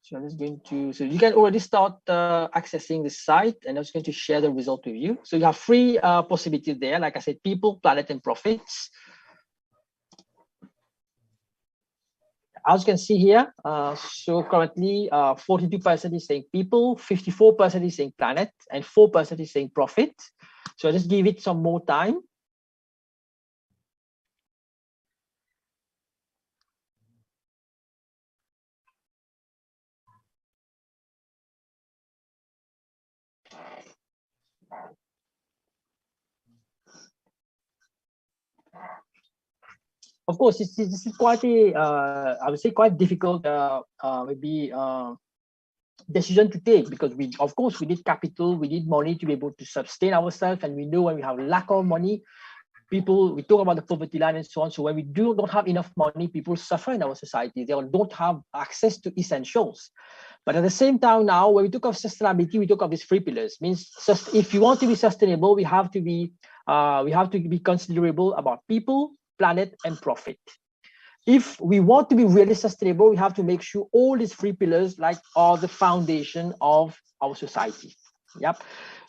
So I'm just going to, so you can already start accessing the site, and I'm just going to share the result with you. So you have 3 possibilities there. Like I said, people, planet, and profits. As you can see here, so currently 42% is saying people, 54% is saying planet, and 4% is saying profit. So I'll just give it some more time. Of course, this is quite a, I would say, quite difficult, maybe decision to take, because of course, we need capital, we need money to be able to sustain ourselves, and we know when we have lack of money, we talk about the poverty line and so on. So when we don't have enough money, people suffer in our society. They don't have access to essentials. But at the same time, now when we talk of sustainability, we talk of these 3 pillars. Means if you want to be sustainable, we have to be considerable about people, planet, and profit. If we want to be really sustainable, we have to make sure all these 3 pillars are the foundation of our society. Yep.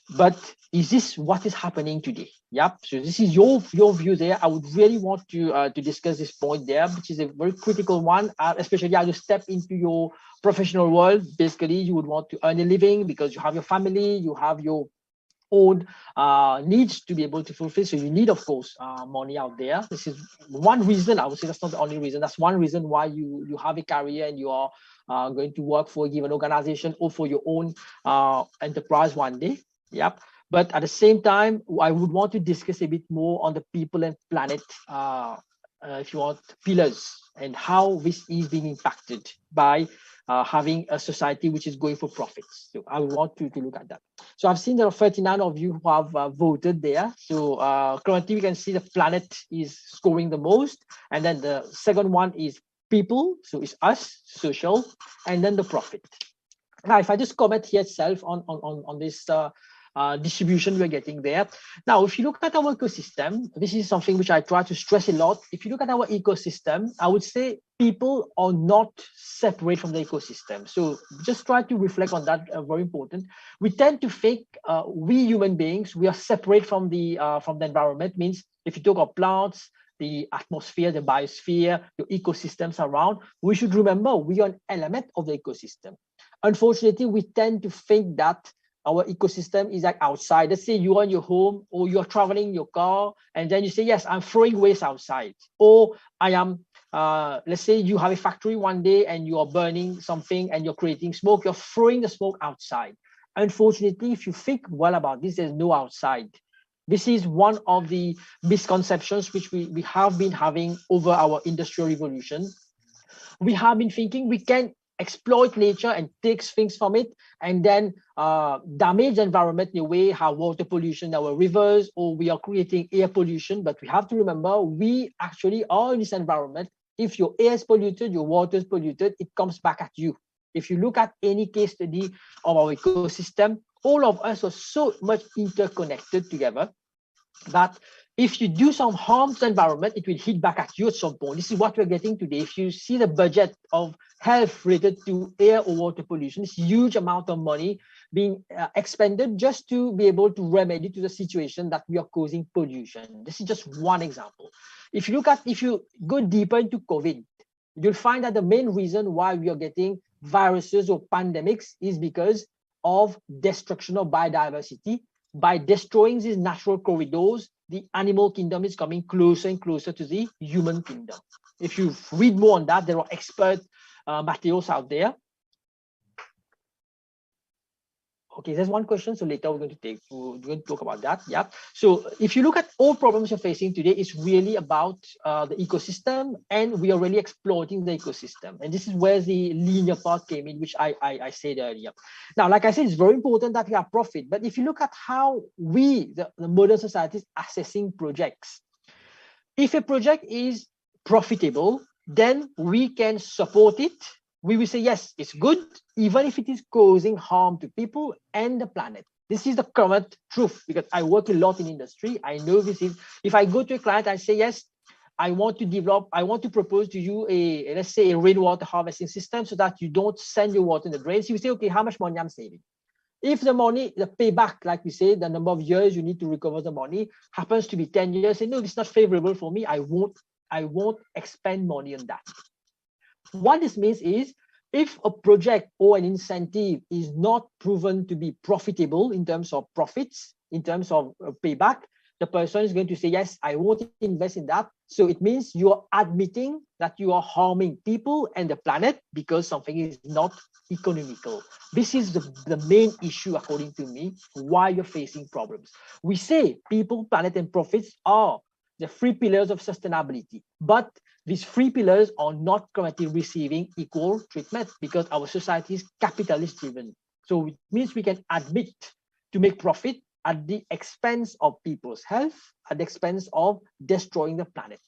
But is this what is happening today? Yep. So this is your view there. I would really want to discuss this point there, which is a very critical one, especially as you step into your professional world. Basically, you would want to earn a living because you have your family, you have your own needs to be able to fulfill. So you need, of course, money out there. This is one reason. I would say that's not the only reason. That's one reason why you have a career and you are going to work for a given organization or for your own enterprise one day. Yep. But at the same time, I would want to discuss a bit more on the people and planet, if you want, pillars, and how this is being impacted by having a society which is going for profits. So I want to look at that. So I've seen there are 39 of you who have voted there. So currently we can see the planet is scoring the most. And then the second one is people. So it's us, social, and then the profit. Now, if I just comment here itself on this distribution we're getting there. Now, if you look at our ecosystem, this is something which I try to stress a lot. If you look at our ecosystem, I would say people are not separate from the ecosystem. So just try to reflect on that, very important. We tend to think we human beings, we are separate from the environment. Means if you talk of plants, the atmosphere, the biosphere, your ecosystems around, we should remember we are an element of the ecosystem. Unfortunately, we tend to think that our ecosystem is like outside. Let's say you are in your home or you're traveling in your car, and then you say, yes, I'm throwing waste outside. Or I am, let's say you have a factory one day and you are burning something and you're creating smoke, you're throwing the smoke outside. Unfortunately, if you think well about this, there's no outside. This is one of the misconceptions which we have been having over our industrial revolution. We have been thinking we can exploit nature and take things from it and then damage the environment in a way, have water pollution in our rivers, or we are creating air pollution. But we have to remember we actually are in this environment. If your air is polluted, your water is polluted, it comes back at you. If you look at any case study of our ecosystem, all of us are so much interconnected together that if you do some harm to the environment, it will hit back at you at some point. This is what we're getting today. If you see the budget of health related to air or water pollution, it's a huge amount of money being expended just to be able to remedy to the situation that we are causing pollution. This is just one example. If you go deeper into COVID, you'll find that the main reason why we are getting viruses or pandemics is because of destruction of biodiversity. By destroying these natural corridors, the animal kingdom is coming closer and closer to the human kingdom. If you read more on that, there are expert materials out there. Okay, there's one question. So later we're going to talk about that. Yeah. So if you look at all problems you're facing today, it's really about the ecosystem, and we are really exploiting the ecosystem. And this is where the linear part came in, which I said earlier. Now, like I said, it's very important that we have profit. But if you look at how the modern society is assessing projects, if a project is profitable, then we can support it. We will say, yes, it's good, even if it is causing harm to people and the planet. This is the current truth, because I work a lot in industry. I know this is, if I go to a client, I say, yes, I want to propose to you let's say a rainwater harvesting system so that you don't send your water in the drains. You say, okay, how much money I'm saving? If the payback, like we say, the number of years you need to recover the money happens to be 10 years, say, no, it's not favorable for me. I won't expend money on that. What this means is, if a project or an incentive is not proven to be profitable in terms of profits, in terms of payback, the person is going to say, yes, I won't invest in that. So it means you are admitting that you are harming people and the planet because something is not economical. This is the main issue, according to me, why you're facing problems. We say people, planet, and profits are the three pillars of sustainability, but these three pillars are not currently receiving equal treatment because our society is capitalist driven. So it means we can admit to make profit at the expense of people's health, at the expense of destroying the planet.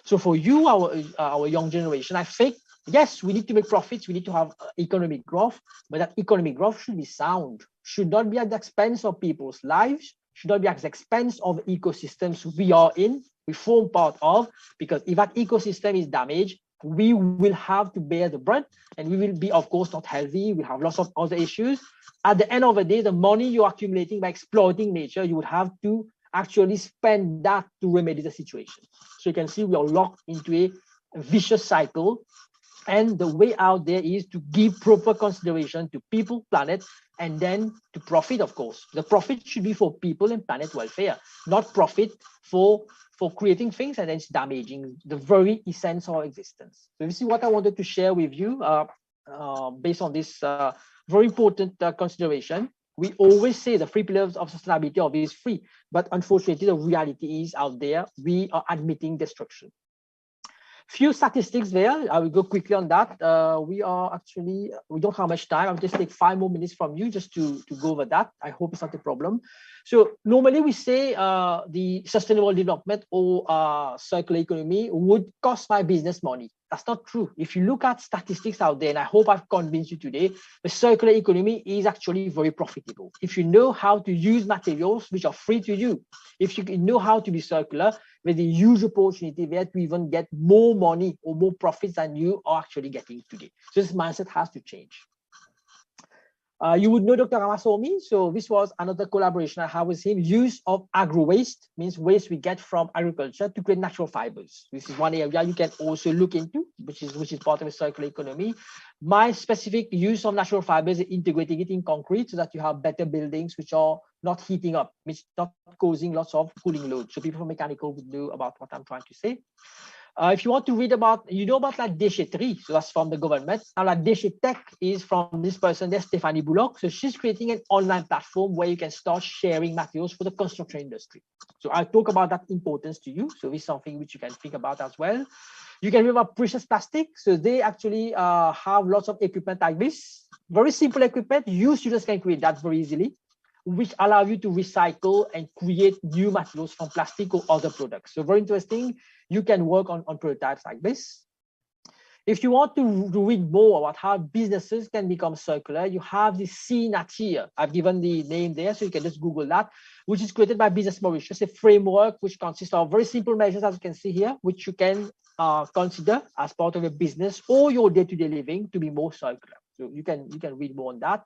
So for you, our young generation, I think, yes, we need to make profits, we need to have economic growth, but that economic growth should be sound, should not be at the expense of people's lives, should not be at the expense of ecosystems we are in, we form part of, because if that ecosystem is damaged, we will have to bear the brunt, and we will be, of course, not healthy. We have lots of other issues. At the end of the day, the money you're accumulating by exploiting nature, you would have to actually spend that to remedy the situation. So you can see we are locked into a vicious cycle. And the way out there is to give proper consideration to people, planet, and then to profit, of course. The profit should be for people and planet welfare, not profit for creating things and then it's damaging the very essence of our existence. So this is what I wanted to share with you based on this very important consideration. We always say the three pillars of sustainability are these three, but unfortunately the reality is out there, we are admitting destruction. Few statistics there. I will go quickly on that. We don't have much time. I'll just take 5 more minutes from you just to go over that. I hope it's not a problem. So normally we say the sustainable development or circular economy would cost my business money. That's not true. If you look at statistics out there, and I hope I've convinced you today, the circular economy is actually very profitable. If you know how to use materials which are free to you, if you know how to be circular, there's a huge opportunity there to even get more money or more profits than you are actually getting today. So this mindset has to change. You would know Dr. Ramaswamy. So this was another collaboration I have with him. Use of agro waste means waste we get from agriculture to create natural fibers. This is one area you can also look into, which is part of a circular economy. My specific use of natural fibers is integrating it in concrete so that you have better buildings which are not heating up, which not causing lots of cooling load. So people from mechanical would know about what I'm trying to say. If you want to read about, you know about La Déchetterie, so that's from the government. Now La Déchetterie is from this person there, Stephanie Bullock. So she's creating an online platform where you can start sharing materials for the construction industry. So I'll talk about that importance to you. So this is something which you can think about as well. You can read about precious plastic. So they actually have lots of equipment like this. Very simple equipment. You students can create that very easily, which allow you to recycle and create new materials from plastic or other products. So very interesting. You can work on prototypes like this. If you want to read more about how businesses can become circular, you have the CNAT here. I've given the name there, so you can just Google that, which is created by Business Mauritius, a framework which consists of very simple measures, as you can see here, which you can consider as part of your business or your day-to-day living to be more circular. So you can read more on that.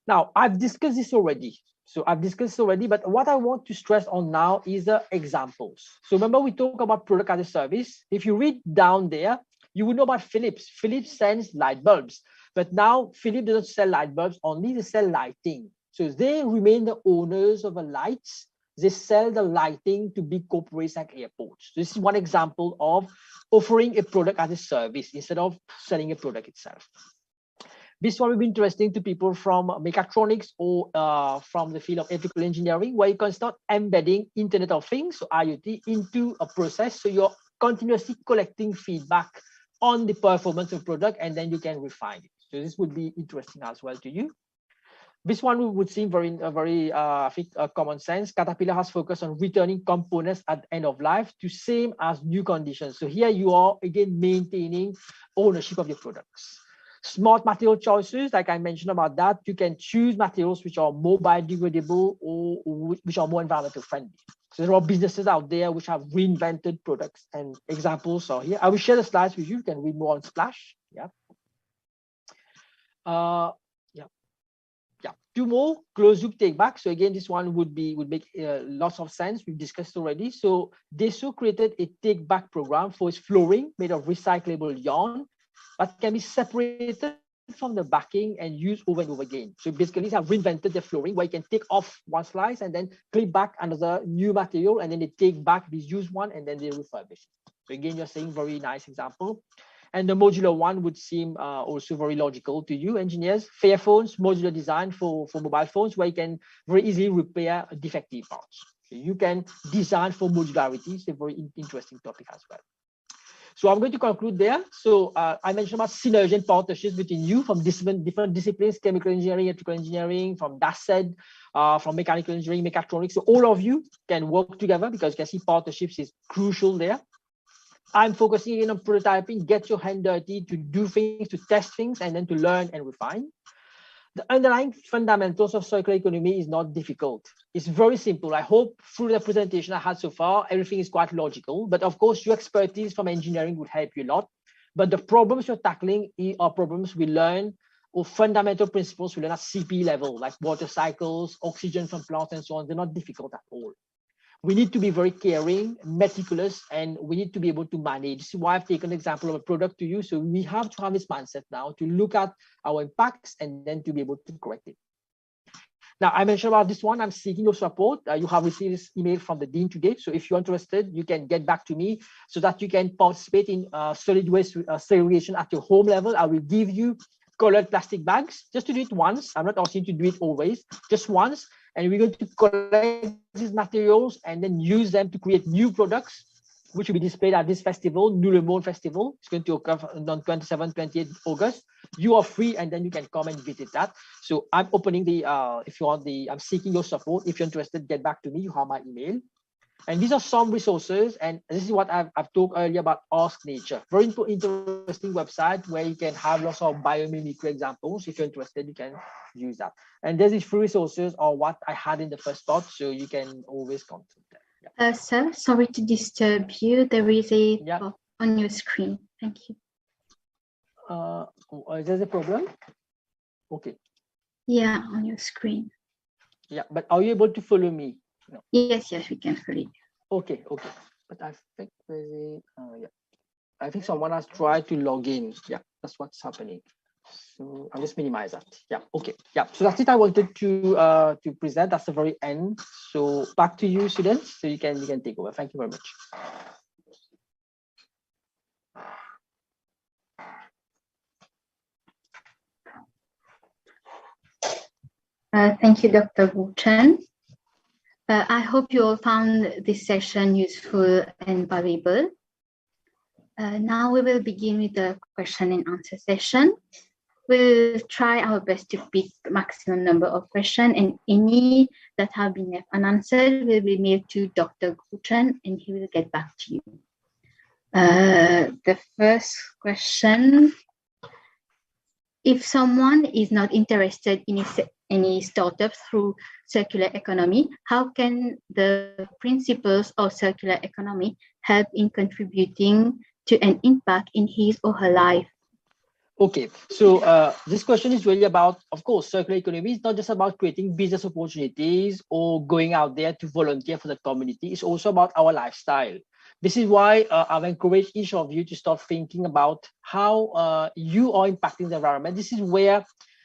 Now, I've discussed this already. But what I want to stress on now is the examples. So remember, we talk about product as a service. If you read down there, you would know about Philips. Philips sells light bulbs, but now Philips doesn't sell light bulbs only, they sell lighting. So they remain the owners of the lights. They sell the lighting to big corporates like airports. This is one example of offering a product as a service instead of selling a product itself. This one will be interesting to people from mechatronics or from the field of electrical engineering, where you can start embedding Internet of Things, so IoT, into a process. So you're continuously collecting feedback on the performance of product, and then you can refine it. So this would be interesting as well to you. This one would seem very common sense. Caterpillar has focused on returning components at the end of life to same as new conditions. So here you are again maintaining ownership of your products. Smart material choices, like I mentioned about that, you can choose materials which are more biodegradable or which are more environmental friendly. So there are businesses out there which have reinvented products, and examples are here. I will share the slides with you. You can read more on Splash. Yeah. Two more, closed loop take back. So again, this one would make lots of sense. We've discussed already. So Deso created a take back program for its flooring made of recyclable yarn that can be separated from the backing and used over and over again. So basically, they have reinvented the flooring where you can take off one slice and then clip back another new material, and then they take back this used one and then they refurbish it. So again, you're saying very nice example. And the modular one would seem also very logical to you, engineers. Fairphones, modular design for mobile phones, where you can very easily repair defective parts. So you can design for modularity. It's a very interesting topic as well. So I'm going to conclude there. So I mentioned about synergy and partnerships between you from different disciplines, chemical engineering, electrical engineering, from DASED, from mechanical engineering, mechatronics. So all of you can work together because you can see partnerships is crucial there. I'm focusing in on prototyping, get your hand dirty to do things, to test things, and then to learn and refine. The underlying fundamentals of circular economy is not difficult. It's very simple. I hope through the presentation I had so far, everything is quite logical. But of course, your expertise from engineering would help you a lot. But the problems you're tackling are problems we learn, or fundamental principles we learn at CP level, like water cycles, oxygen from plants, and so on. They're not difficult at all. We need to be very caring, meticulous, and we need to be able to manage. This is why I've taken an example of a product to you. So we have to have this mindset now to look at our impacts and then to be able to correct it. Now, I mentioned about this one. I'm seeking your support. You have received this email from the dean today. So if you're interested, you can get back to me so that you can participate in solid waste segregation at your home level. I will give you colored plastic bags just to do it once. I'm not asking you to do it always, just once. And we're going to collect these materials and then use them to create new products, which will be displayed at this festival, Nous le Monde Festival. It's going to occur on 27, 28 August. You are free, and then you can come and visit that. So I'm opening the, if you want the, I'm seeking your support. If you're interested, get back to me. You have my email. And these are some resources, and this is what I've talked earlier about Ask Nature. Very interesting website where you can have lots of biomimicry examples. If you're interested, you can use that. And there's these free resources or what I had in the first part, so you can always contact them. Yeah. Sir, sorry to disturb you. There is a pop on your screen. Thank you. Is there a problem? Okay. Yeah, on your screen. Yeah, but are you able to follow me? No. Yes, we can follow you. Okay. But I think I think someone has tried to log in. Yeah, that's what's happening. So I'll just minimize that. Yeah, okay. Yeah, so that's it I wanted to present. That's the very end. So back to you, students. So you can take over. Thank you very much. Thank you, Dr. Guchen. I hope you all found this session useful and valuable. Now we will begin with the question and answer session. We'll try our best to pick the maximum number of questions, and any that have been left unanswered will be mailed to Dr. Guchen, and he will get back to you. The first question: if someone is not interested in any startup through circular economy, how can the principles of circular economy help in contributing to an impact in his or her life? Okay, so this question is really about, of course, circular economy is not just about creating business opportunities or going out there to volunteer for the community. It's also about our lifestyle. This is why I've encouraged each of you to start thinking about how you are impacting the environment. This is where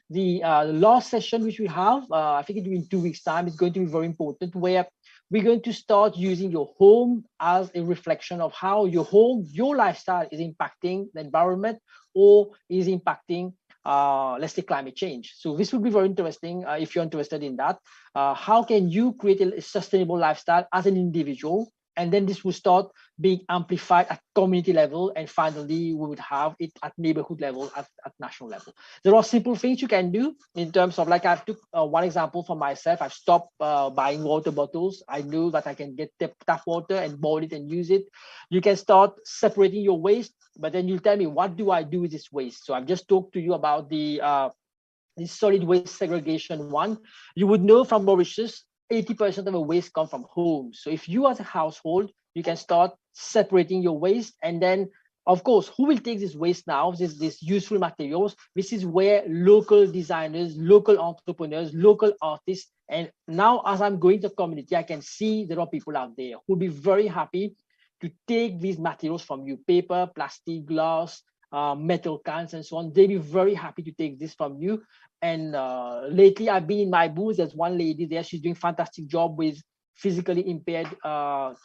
the last session which we have, I think in 2 weeks' time, is going to be very important, where we're going to start using your home as a reflection of how your home, your lifestyle is impacting the environment or is impacting, let's say, climate change. So this would be very interesting if you're interested in that. How can you create a sustainable lifestyle as an individual? And then this will start being amplified at community level. And finally, we would have it at neighborhood level, at national level. There are simple things you can do in terms of, like I took one example for myself. I've stopped buying water bottles. I know that I can get tap water and boil it and use it. You can start separating your waste, but then you'll tell me, what do I do with this waste? So I've just talked to you about the solid waste segregation one. You would know from Mauritius, 80% of the waste come from home. So if you as a household, you can start separating your waste. And then, of course, who will take this waste now, this useful materials? This is where local designers, local entrepreneurs, local artists, and now as I'm going to the community, I can see there are people out there who will be very happy to take these materials from you: paper, plastic, glass, metal cans, and so on. They'll be very happy to take this from you. And lately, I've been in my booth. There's one lady there. She's doing a fantastic job with physically impaired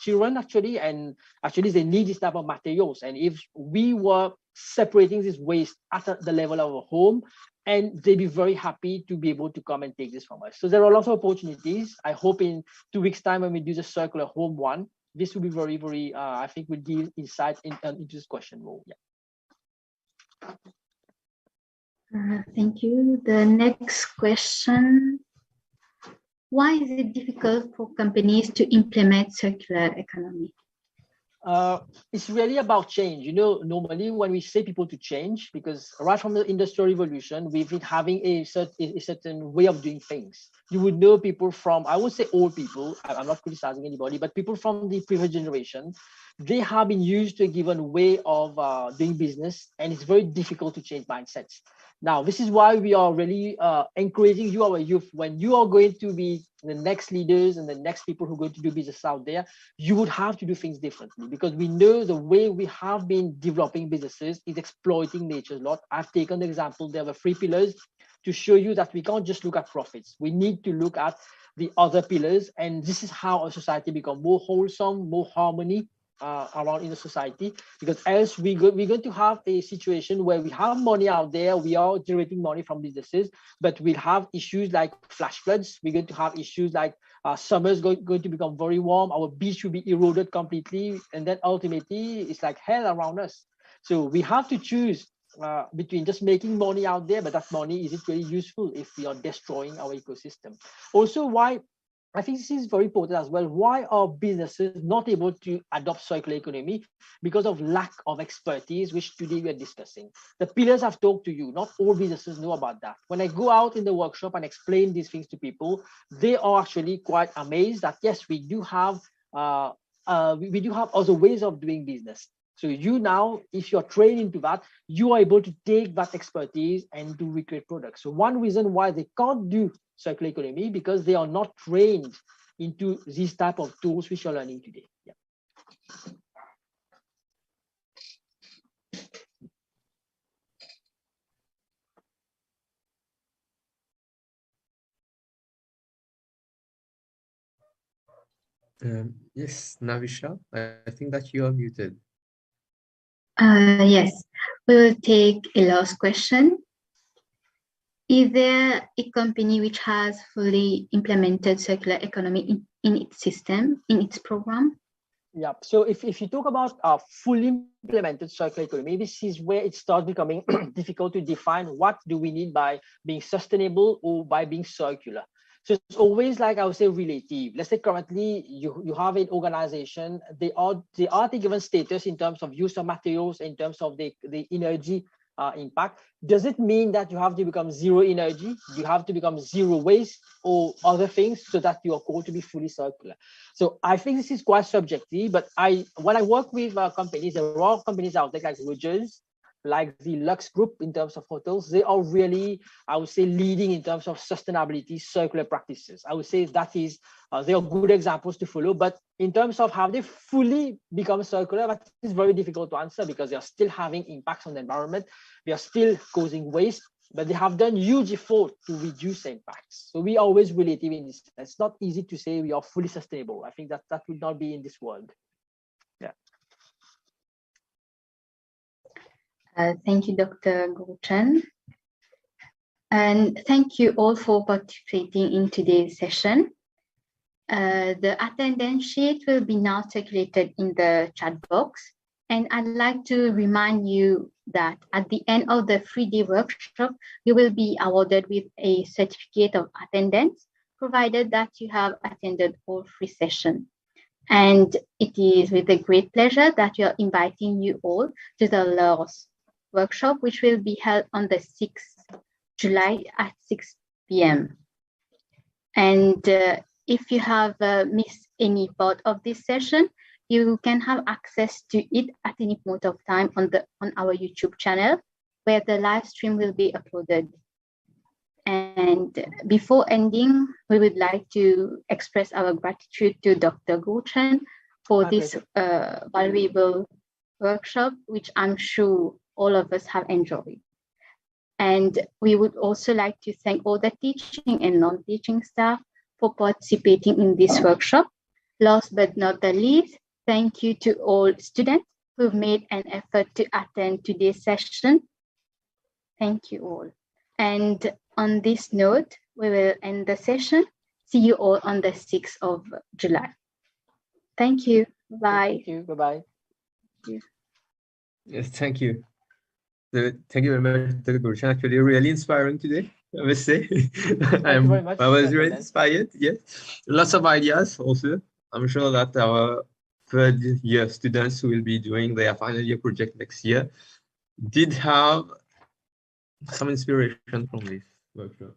children, actually. And actually, they need this type of materials. And if we were separating this waste at the level of a home, and they'd be very happy to be able to come and take this from us. So there are lots of opportunities. I hope in 2 weeks' time, when we do the circular home one, this will be very, very, I think will give insight into this question more. Yeah. Thank you. The next question: why is it difficult for companies to implement circular economy? It's really about change. Normally when we say people to change, because right from the Industrial Revolution, we've been having a certain way of doing things. You would know people from, I would say old people, I'm not criticizing anybody, but people from the previous generation, they have been used to a given way of doing business, and it's very difficult to change mindsets. Now, this is why we are really encouraging you, our youth, when you are going to be the next leaders and the next people who are going to do business out there, you would have to do things differently, because we know the way we have been developing businesses is exploiting nature a lot. I've taken the example, there were 3 pillars to show you that we can't just look at profits. We need to look at the other pillars, and this is how our society become more wholesome, more harmony around in the society, because else we're going to have a situation where we have money out there, we are generating money from businesses, but we'll have issues like flash floods. We're going to have issues like summer's going to become very warm, our beach will be eroded completely, and then ultimately it's like hell around us. So we have to choose between just making money out there, but that money, is it really useful if we are destroying our ecosystem? Also, why I think this is very important as well. Why are businesses not able to adopt circular economy? Because of lack of expertise, which today we are discussing. The pillars I've talked to you, not all businesses know about that. When I go out in the workshop and explain these things to people, they are actually quite amazed that yes, we do have other ways of doing business. So you now, if you're trained into that, you are able to take that expertise and to recreate products. So one reason why they can't do circular economy, because they are not trained into these type of tools which you're learning today. Yes, Navisha, I think that you are muted. Yes, we will take a last question. Is there a company which has fully implemented circular economy in its system, in its program? Yeah, so if you talk about fully implemented circular economy, this is where it starts becoming difficult to define what do we need by being sustainable or by being circular. So it's always like, I would say, relative. Let's say currently you have an organization, they are at a given status in terms of use of materials, in terms of the energy impact. Does it mean that you have to become zero energy? You have to become zero waste or other things so that you are called to be fully circular? So I think this is quite subjective, but when I work with companies, there are companies out there like Rogers, like the Lux Group in terms of hotels, they are really, I would say, leading in terms of sustainability, circular practices. I would say that is, they are good examples to follow, but in terms of how they fully become circular, that is very difficult to answer, because they are still having impacts on the environment. They are still causing waste, but they have done huge effort to reduce the impacts. So we are always relative in this. It's not easy to say we are fully sustainable. I think that would not be in this world. Yeah. Thank you, Dr. Gulchen. And thank you all for participating in today's session. The attendance sheet will be now circulated in the chat box. And I'd like to remind you that at the end of the 3-day workshop, you will be awarded with a certificate of attendance, provided that you have attended all 3 sessions. And it is with a great pleasure that we are inviting you all to the last workshop, which will be held on the 6th July at 6 p.m. And if you have missed any part of this session, you can have access to it at any point of time on our YouTube channel, where the live stream will be uploaded. And before ending, we would like to express our gratitude to Dr. Gulchen for this valuable workshop, which I'm sure all of us have enjoyed. And we would also like to thank all the teaching and non-teaching staff for participating in this workshop. Last but not the least, thank you to all students who've made an effort to attend today's session. Thank you all. And on this note, we will end the session. See you all on the 6th of July. Thank you. Bye. Thank you. Bye-bye. Yes, thank you. Thank you very much, Dr. Gulchen. Actually, really inspiring today, I must say. Thank you very much. I was really inspired. Yes, lots of ideas also. I'm sure that our third year students who will be doing their final year project next year did have some inspiration from this workshop.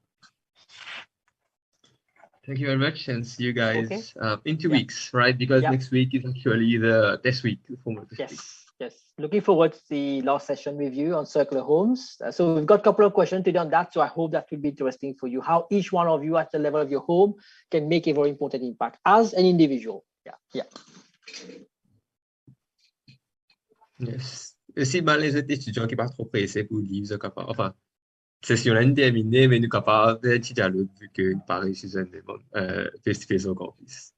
Thank you very much, and see you guys in 2 weeks, right? Because next week is actually the test week, the formal test week. Yes. Looking forward to the last session with you on circular homes. So we've got a couple of questions today on that. So I hope that will be interesting for you, how each one of you at the level of your home can make a very important impact as an individual. Yes. Si ben, les autres étudiants qui ne sont pas trop pressés pour lire, sont capables, enfin, session l'année terminée, mais nous sommes capables d'étudier à l'autre vu que nous parlons sur un face-to-face au campus.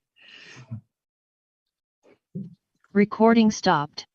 Recording stopped.